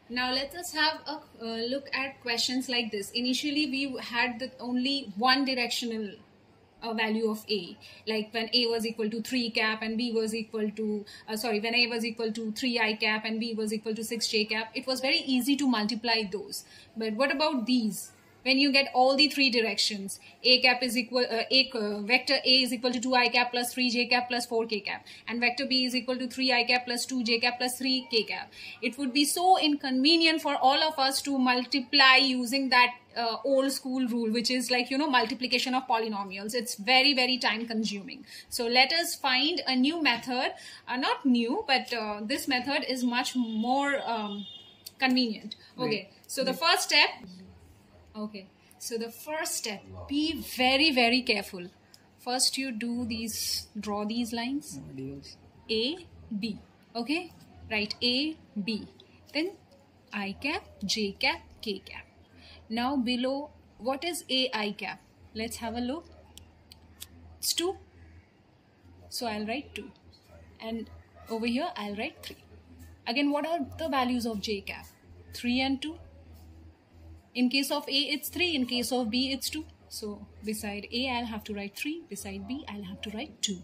Now let us have a look at questions like this. Initially we had only one directional value of A, like when A was equal to 3 cap and B was equal to, when A was equal to 3I cap and B was equal to 6J cap. It was very easy to multiply those. But what about these? When you get all the three directions, A cap is equal, vector A is equal to 2I cap plus 3J cap plus 4K cap, and vector B is equal to 3I cap plus 2J cap plus 3K cap. It would be so inconvenient for all of us to multiply using that old school rule, which is like, multiplication of polynomials. It's very, very time consuming. So let us find a new method, not new, but this method is much more convenient. Okay, so the first step, be very, very careful. First you draw these lines, A, B, okay, write A, B, then I cap, J cap, K cap. Now below, what is AI cap? Let's have a look. It's 2. So I'll write 2. And over here, I'll write 3. Again, what are the values of J cap? 3 and 2. In case of A, it's 3. In case of B, it's 2. So beside A, I'll have to write 3. Beside B, I'll have to write 2.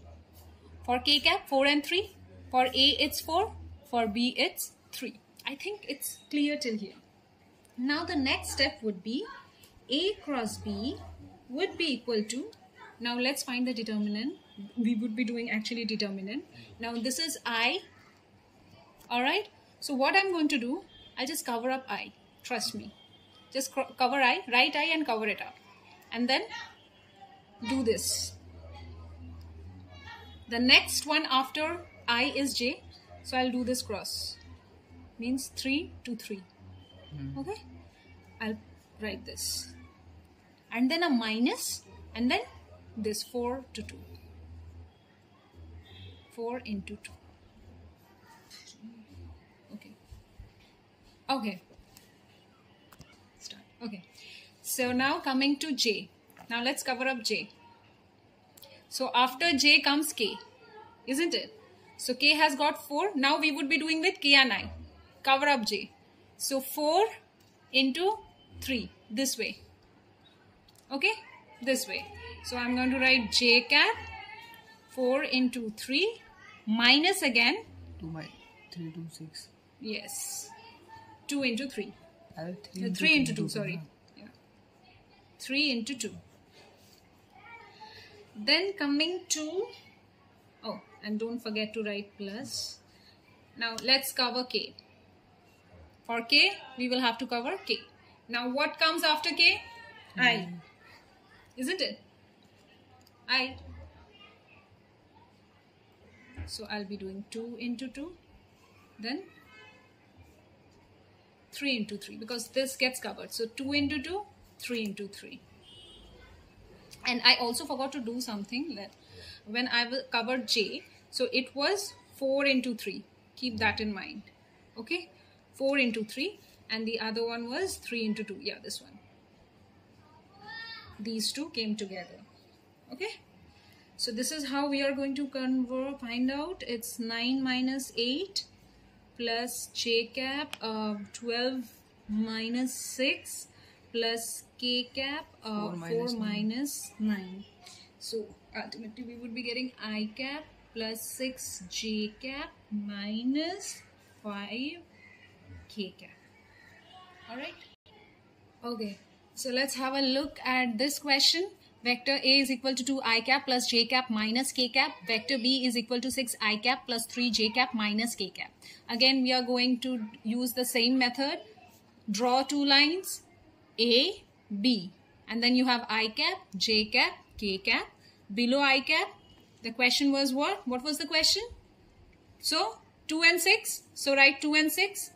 For K cap, 4 and 3. For A, it's 4. For B, it's 3. I think it's clear till here. Now the next step would be A cross B would be equal to, now let's find the determinant. We would be doing actually determinant. Now this is I. Alright. So what I'm going to do, I'll just cover up I. Trust me. Just cover I, write I and cover it up. And then do this. The next one after I is J. So I'll do this cross. Means 3 to 3. Okay, I'll write this, and then a minus, and then this 4 to 2, 4 into 2. Okay, start. Okay, so now coming to J. Now let's cover up J. So after J comes K, isn't it? So K has got 4. Now we would be doing with K and I. Cover up J. So 4 into 3, this way. Okay, this way. So I'm going to write J cap 4 into 3 minus again 2 by 3 to 6. Yes, 2 into 3. 3 into 2, sorry. Yeah. 3 into 2. Then coming to, oh, and don't forget to write plus. Now let's cover K. For K, we will have to cover K. Now what comes after K? I. Isn't it? I. So I'll be doing 2 into 2. Then 3 into 3. Because this gets covered. So 2 into 2, 3 into 3. And I also forgot to do something that when I will cover J. So it was 4 into 3. Keep that in mind. Okay. 4 into 3, and the other one was 3 into 2. Yeah, this one. These two came together. Okay. So this is how we are going to find out. It's 9 minus 8 plus J cap 12 minus 6 plus K cap 4 minus 9. So ultimately we would be getting I cap plus 6 J cap minus 5 K cap. Alright. Okay. So let's have a look at this question. Vector A is equal to 2 I cap plus J cap minus K cap. Vector B is equal to 6 I cap plus 3 J cap minus K cap. Again, we are going to use the same method. Draw two lines, A, B. And then you have I cap, J cap, K cap. Below I cap, the question was what? What was the question? So, 2 and 6. So, write 2 and 6.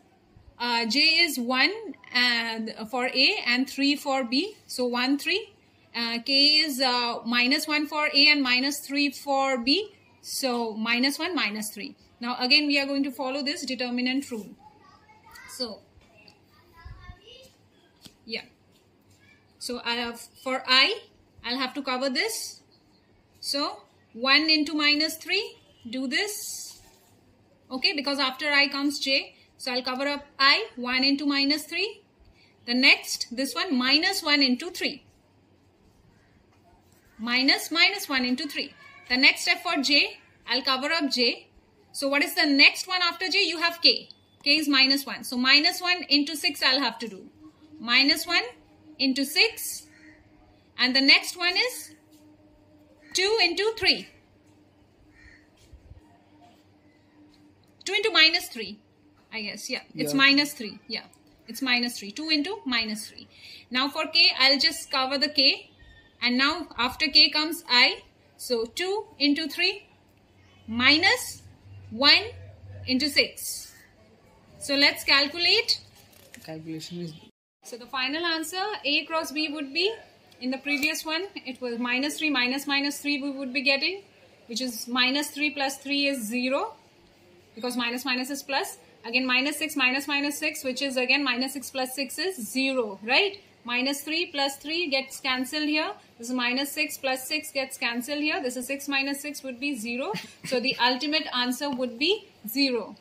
J is 1 and for A and 3 for B. So 1, 3. K is minus 1 for A and minus 3 for B. So minus 1, minus 3. Now again we are going to follow this determinant rule. So yeah. So I have for I, I'll have to cover this. So 1 into minus 3. Do this. Okay, because after I comes J. So I'll cover up I, 1 into minus 3. The next, this one, minus 1 into 3. Minus 1 into 3. The next step for j, I'll cover up j. So what is the next one after j? You have k. K is minus 1. So minus 1 into 6 I'll have to do. Minus 1 into 6. And the next one is 2 into 3. 2 into minus 3. I guess, yeah. It's minus 3. Yeah. It's minus 3. 2 into minus 3. Now for k, I'll just cover the k. And now after k comes I. So 2 into 3 minus 1 into 6. So let's calculate. Calculation is... So the final answer A cross B would be, in the previous one, it was minus 3 minus 3 we would be getting. Which is minus 3 plus 3 is 0. Because minus is plus. Again minus 6 minus 6, which is again minus 6 plus 6 is 0. Right? Minus 3 plus 3 gets cancelled here. This is minus 6 plus 6 gets cancelled here. This is 6 minus 6 would be 0. So the ultimate answer would be 0.